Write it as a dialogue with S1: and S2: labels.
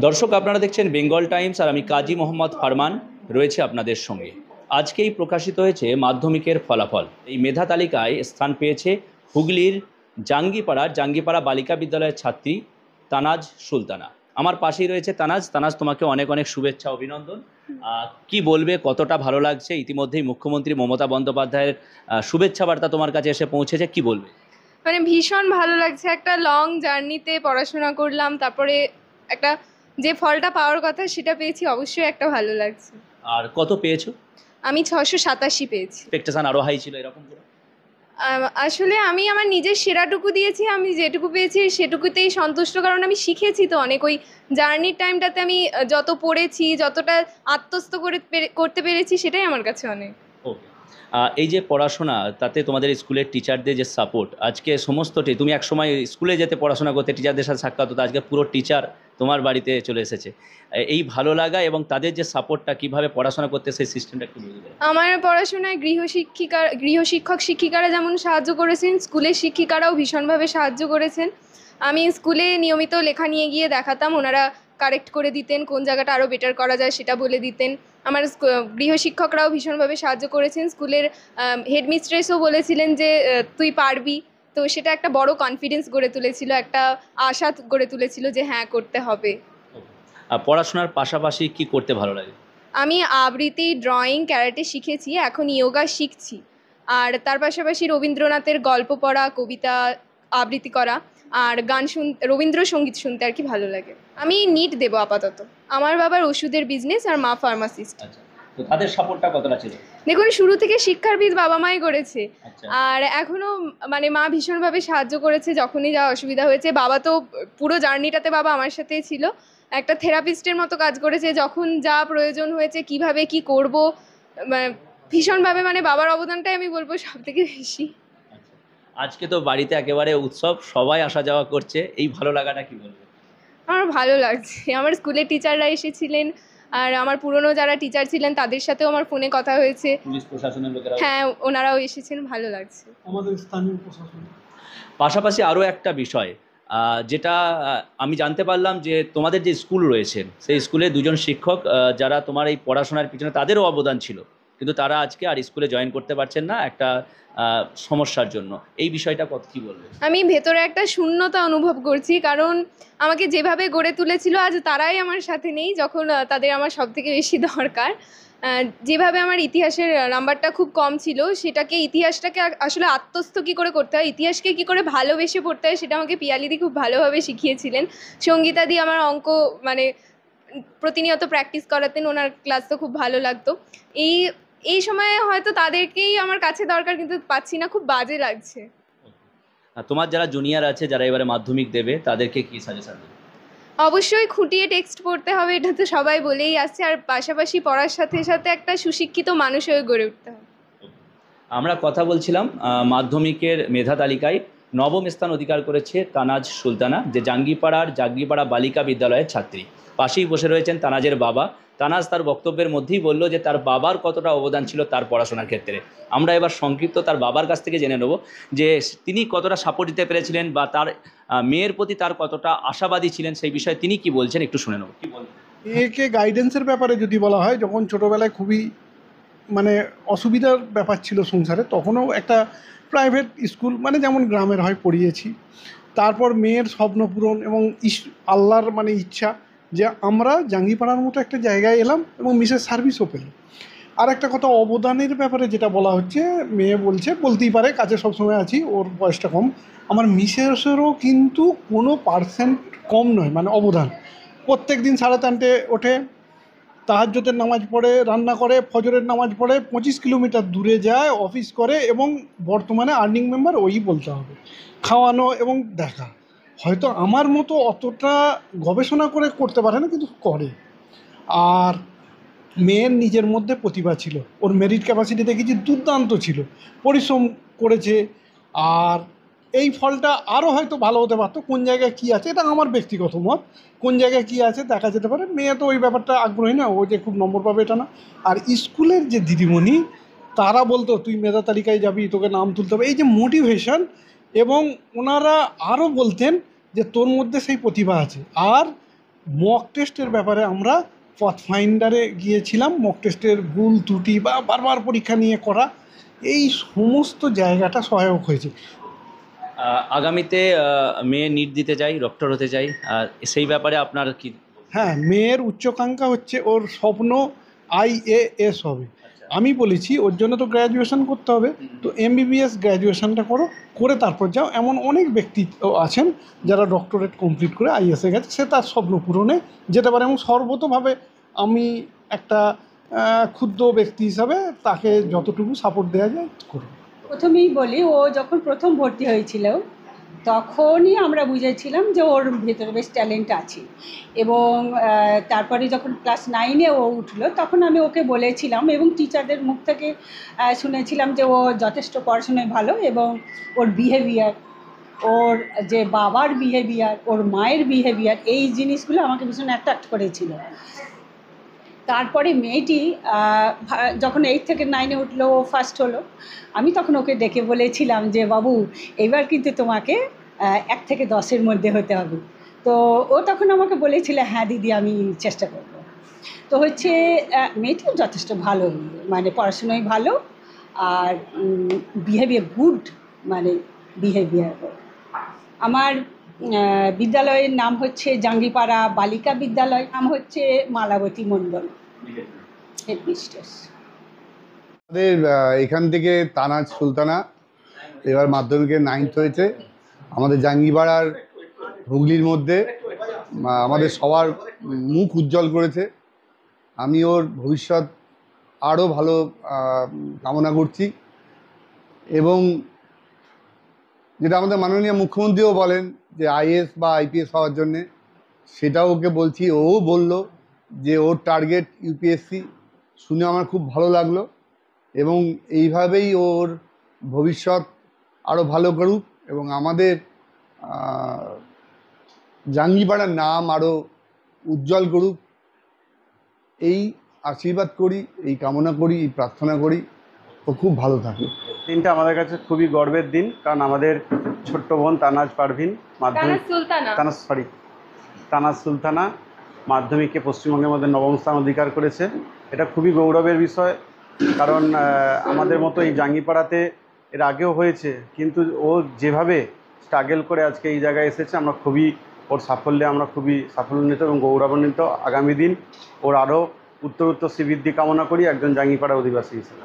S1: দর্শক, আপনারা দেখছেন বেঙ্গল টাইমস আর আমি কাজী মোহাম্মদ ফারমান রয়েছে আপনাদের সঙ্গে। আজকেই প্রকাশিত হয়েছে মাধ্যমিকের ফলাফল। এই মেধা তালিকায় স্থান পেয়েছে হুগলির জাঙ্গিপাড়া বালিকা বিদ্যালয়ের ছাত্রী তানাজ সুলতানা। আমার পাশেই রয়েছে তানাজ। তানাজ, তোমাকে অনেক অনেক শুভেচ্ছা, অভিনন্দন। কি বলবে, কতটা ভালো লাগছে? ইতিমধ্যেই মুখ্যমন্ত্রী মমতা বন্দ্যোপাধ্যায়ের শুভেচ্ছা বার্তা তোমার কাছে এসে পৌঁছেছে, কি বলবে?
S2: মানে ভীষণ ভালো লাগছে। একটা লং জার্নিতে পড়াশোনা করলাম, তারপরে একটা যে ফলটা পাওয়ার কথা সেটা পেয়েছি, অবশ্যই একটা ভালো লাগছে।
S1: আর কত পেয়েছো?
S2: আমি 687 পেয়েছি।
S1: এক্সপেকটেশন আরো হাই ছিল এরকম করে?
S2: আসলে আমি আমার নিজের সেরাটুকু দিয়েছি। আমি যেটুকু পেয়েছি সেটুকুতেই সন্তুষ্ট, কারণ আমি শিখেছি তো অনেক। ওই জার্নির টাইমটাতে আমি যত পড়েছি, যতটা আত্মস্থ করতে পেরেছি, সেটাই আমার কাছে অনেক।
S1: ওকে। এই যে পড়াশোনা, তাতে তোমাদের স্কুলের টিচারদের যে সাপোর্ট, আজকে সমস্তটি, তুমি একসময় স্কুলে যেতে পড়াশোনা করতে, টিচারদের সাথে সাক্ষাৎ হতো, আজকে পুরো টিচার তোমার বাড়িতে চলে এসেছে। এই ভালো লাগা এবং তাদের যে সাপোর্টটা, কিভাবে পড়াশোনা করতে, সেই সিস্টেমটা একটু বলে দেবে?
S2: আমার পড়াশোনায় গৃহশিক্ষক শিক্ষিকারা যেমন সাহায্য করেছেন, স্কুলের শিক্ষিকারাও ভীষণভাবে সাহায্য করেছেন। আমি স্কুলে নিয়মিত লেখা নিয়ে গিয়ে দেখাতাম, ওনারা কারেক্ট করে দিতেন, কোন জায়গাটা আরও বেটার করা যায় সেটা বলে দিতেন। আমার গৃহশিক্ষকরাও ভীষণভাবে সাহায্য করেছেন। স্কুলের হেডমিস্ট্রেসও বলেছিলেন যে তুই পারবি। তো সেটা একটা বড় কনফিডেন্স গড়ে তুলেছিল, একটা আশা গড়ে তুলেছিল যে হ্যাঁ, করতে হবে।
S1: পড়াশোনার পাশাপাশি কি করতে ভালো লাগে?
S2: আমি আবৃত্তি, ড্রয়িং, ক্যারাটে শিখেছি, এখন ইয়োগা শিখছি। আর তার পাশাপাশি রবীন্দ্রনাথের গল্প পড়া, কবিতা আবৃত্তি করা আর রবীন্দ্রসঙ্গীত শুনতে আর কি ভালো লাগে। আমি নিট দেবো আপাতত। আমার বাবার ওষুধের বিজনেস আর মা ফার্মাসিস্ট।
S1: আচ্ছা, তো তাদের সাপোর্টটা কতটা ছিল?
S2: দেখুন, শুরু থেকে শিক্ষার বীজ বাবা মাই করেছে।
S1: আচ্ছা।
S2: আর এখনও মানে মা ভীষণভাবে সাহায্য করেছে যখনই যা অসুবিধা হয়েছে। বাবা তো পুরো জার্নিটাতে বাবা আমার সাথেই ছিল, একটা থেরাপিস্টের মতো কাজ করেছে। যখন যা প্রয়োজন হয়েছে, কিভাবে কি করব, ভীষণভাবে, মানে বাবার অবদানটাই আমি বলবো সব থেকে বেশি।
S1: আচ্ছা, আজকে তো বাড়িতে একেবারে উৎসব, সবাই আসা যাওয়া করছে, এই ভালো লাগাটা কি বলবে?
S2: আমার ভালো লাগছে। আমার স্কুলের টিচাররা এসেছিলেন, আর আমার পুরনো যারা টিচার ছিলেন তাদের সাথেও আমার ফোনে কথা হয়েছে।
S1: পুলিশ প্রশাসনের লোকেরা?
S2: হ্যাঁ, ওনারাও এসেছেন, ভালো লাগছে।
S3: আমাদের স্থানীয় প্রশাসন।
S1: পাশাপাশি আরও একটা বিষয়, যেটা আমি জানতে পারলাম যে তোমাদের যে স্কুল রয়েছে, সেই স্কুলে দুজন শিক্ষক, যারা তোমার এই পড়াশোনার পিছনে তাদেরও অবদান ছিল, কিন্তু তারা আজকে আর স্কুলে জয়েন করতে পারছেন না একটা সমস্যার জন্য। এই বিষয়টা কী বলবে?
S2: আমি ভেতরে একটা শূন্যতা অনুভব করছি, কারণ আমাকে যেভাবে গড়ে তুলেছিল আজ তারাই আমার সাথে নেই, যখন তাদের আমার সব থেকে বেশি দরকার। যেভাবে আমার ইতিহাসের নাম্বারটা খুব কম ছিল, ইতিহাসটাকে আসলে আত্মস্থ কী করে করতে হয়, ইতিহাসকে কী করে ভালোবেসে পড়তে হয়, সেটা আমাকে পিয়ালিদি খুব ভালোভাবে শিখিয়েছিলেন। সঙ্গীতাদি আমার অঙ্ক মানে প্রতিনিয়ত প্র্যাকটিস করাতেন, ওনার ক্লাস তো খুব ভালো লাগতো। এই সময়ে হয়তো তাদেরকেই আমার কাছে দরকার, কিন্তু পাচ্ছি না, খুব বাজে লাগছে।
S1: তোমার যারা জুনিয়র আছে, যারা এবারে মাধ্যমিক দেবে, তাদেরকে কি সাজেশন দেবে?
S2: অবশ্যই খুঁটিয়ে টেক্সট পড়তে হবে, এটা তো সবাই বলেই আসছে। আর পাশাপাশি পড়ার সাথে সাথে একটা সুশিক্ষিত মানুষ হয়ে গড়ে উঠতে হবে।
S1: আমরা কথা বলছিলাম মাধ্যমিকের মেধা তালিকায় নবম স্থান অধিকার করেছে তানাজ সুলতানা, যে জাঙ্গিপাড়া বালিকা বিদ্যালয়ের ছাত্রী। পাশেই বসে রয়েছেন তানাজের বাবা। তানাজ তার বক্তব্যের মধ্যেই বলল যে তার বাবার কতটা অবদান ছিল তার পড়াশোনার ক্ষেত্রে। আমরা এবার সংক্ষিপ্ত তার বাবার কাছ থেকে জেনে নেব যে তিনি কতটা সাপোর্ট দিতে পেরেছিলেন, বা তার মেয়ের প্রতি তার কতটা আশাবাদী ছিলেন, সেই বিষয়ে তিনি কি বলছেন একটু শুনে নেব। কি বলবেন?
S3: মেয়েকে গাইডেন্সের ব্যাপারে যদি বলা হয়, যখন ছোটোবেলায় খুবই মানে অসুবিধার ব্যাপার ছিল সংসারে, তখনও একটা প্রাইভেট স্কুল মানে যেমন গ্রামের হয় পড়িয়েছি। তারপর মেয়ের স্বপ্ন পূরণ এবং আল্লাহর মানে ইচ্ছা যে আমরা জাঙ্গিপাড়ার মতো একটা জায়গায় এলাম এবং মিসেস সার্ভিসও পেলাম। আর একটা কথা, অবদানের ব্যাপারে যেটা বলা হচ্ছে, মেয়ে বলতেই পারে কাছে সবসময় আছি, ওর বয়সটা কম। আমার মিসেসেরও কিন্তু কোনো পার্সেন্ট কম নয়, মানে অবদান। প্রত্যেক দিন 3:30 ওঠে, তাহাজ্জুদের নামাজ পড়ে, রান্না করে, ফজরের নামাজ পড়ে, 25 কিলোমিটার দূরে যায়, অফিস করে, এবং বর্তমানে আর্নিং মেম্বার ওই বলতে হবে। খাওয়ানো এবং দেখা, হয়তো আমার মতো অতটা গবেষণা করে করতে পারে না, কিন্তু করে। আর মেয়ের নিজের মধ্যে প্রতিভা ছিল, ওর মেরিট ক্যাপাসিটি দেখেছি দুর্দান্ত ছিল, পরিশ্রম করেছে। আর এই ফলটা আরও হয়তো ভালো হতে পারতো। কোন জায়গায় কী আছে, এটা আমার ব্যক্তিগত মত, কোন জায়গায় কী আছে দেখা যেতে পারে। মেয়ে তো ওই ব্যাপারটা আগ্রহী না, ও যে খুব নম্বর পাবে এটা না। আর স্কুলের যে দিদিমণি, তারা বলতো তুই মেধা তালিকায় যাবি, তোকে নাম তুলতে হবে, এই যে মোটিভেশন। এবং ওনারা আরও বলতেন যে তোর মধ্যে সেই প্রতিভা আছে। আর মক টেস্টের ব্যাপারে আমরা পথফাইন্ডারে গিয়েছিলাম, মক টেস্টের ভুল ত্রুটি বা বারবার পরীক্ষা নিয়ে করা, এই সমস্ত জায়গাটা সহায়ক হয়েছে।
S1: আগামীতে মেয়ে নিট দিতে চাই, ডক্টর হতে চাই, সেই ব্যাপারে আপনার কি?
S3: হ্যাঁ, মেয়ের উচ্চাকাঙ্ক্ষা হচ্ছে, ওর স্বপ্ন IAS হবে। আমি বলেছি ওর জন্য তো গ্র্যাজুয়েশন করতে হবে, তো MBBS গ্র্যাজুয়েশনটা করে তারপর যাও। এমন অনেক ব্যক্তি আছেন যারা ডক্টরেট কমপ্লিট করে IAS এ গেছে, সে তার স্বপ্ন পূরণে যেতে পারে। এবং সর্বতোভাবে আমি একটা ক্ষুদ্র ব্যক্তি হিসাবে তাকে যতটুকু সাপোর্ট দেওয়া যায় করব।
S4: প্রথমেই বলি, ও যখন প্রথম ভর্তি হয়েছিল তখনই আমরা বুঝেছিলাম যে ওর ভেতরে বেশ ট্যালেন্ট আছে। এবং তারপরে যখন ক্লাস 9-এ ও উঠলো তখন আমি ওকে বলেছিলাম, এবং টিচারদের মুখ থেকে শুনেছিলাম যে ও যথেষ্ট পড়াশোনায় ভালো, এবং ওর বিহেভিয়ার, ওর যে বাবার বিহেভিয়ার, ওর মায়ের বিহেভিয়ার, এই জিনিসগুলো আমাকে ভীষণ অ্যাট্রাক্ট করেছিল। তারপরে মেয়েটি যখন 8 থেকে 9-এ উঠলো, ও ফার্স্ট হলো, আমি তখন ওকে ডেকে বলেছিলাম যে বাবু, এবার কিন্তু তোমাকে 1 থেকে 10-এর মধ্যে হতে হবে। তো ও তখন আমাকে বলেছিল হ্যাঁ দিদি, আমি চেষ্টা করব। তো হচ্ছে মেয়েটিও যথেষ্ট ভালো, মানে পড়াশোনায় ভালো, আর বিহেভিয়ার গুড, মানে বিহেভিয়ার। আমার বিদ্যালয়ের নাম হচ্ছে জাঙ্গিপাড়া বালিকা বিদ্যালয়, নাম হচ্ছে মালাবতী মণ্ডল, হেডমিস্ট্রেস।
S5: আমাদের এখান থেকে তানাজ সুলতানা এবার মাধ্যমিকে 9th হয়েছে। আমাদের জাঙ্গিপাড়ার হুগলির মধ্যে আমাদের সবার মুখ উজ্জ্বল করেছে। আমি ওর ভবিষ্যৎ আরও ভালো কামনা করছি। এবং যেটা আমাদের মাননীয় মুখ্যমন্ত্রীও বলেন যে IAS বা IPS হওয়ার জন্যে, সেটাও ওকে বলছি। ও বলল যে ওর টার্গেট UPSC, শুনে আমার খুব ভালো লাগলো। এবং এইভাবেই ওর ভবিষ্যৎ আরও ভালো করুক এবং আমাদের জাঙ্গিপাড়ার নাম আরও উজ্জ্বল করুক, এই আশীর্বাদ করি, এই কামনা করি, এই প্রার্থনা করি। ও খুব ভালো থাকে।
S6: দিনটা আমাদের কাছে খুবই গর্বের দিন, কারণ আমাদের ছোট্ট বোন তানাজ পারভিন তানাজ সুলতানা মাধ্যমিকে পশ্চিমবঙ্গের মধ্যে 9ম স্থান অধিকার করেছে। এটা খুবই গৌরবের বিষয়, কারণ আমাদের মতো এই জাঙ্গিপাড়াতে এর আগেও হয়েছে, কিন্তু ও যেভাবে স্ট্রাগল করে আজকে এই জায়গায় এসেছে, আমরা খুবই ওর সাফল্যে আমরা খুবই সাফল্যান্বিত এবং গৌরবান্বিত। আগামী দিন ওর আরও উত্তরোত্তর শ্রীবৃদ্ধি কামনা করি একজন জাঙ্গিপাড়া অধিবাসী হিসেবে।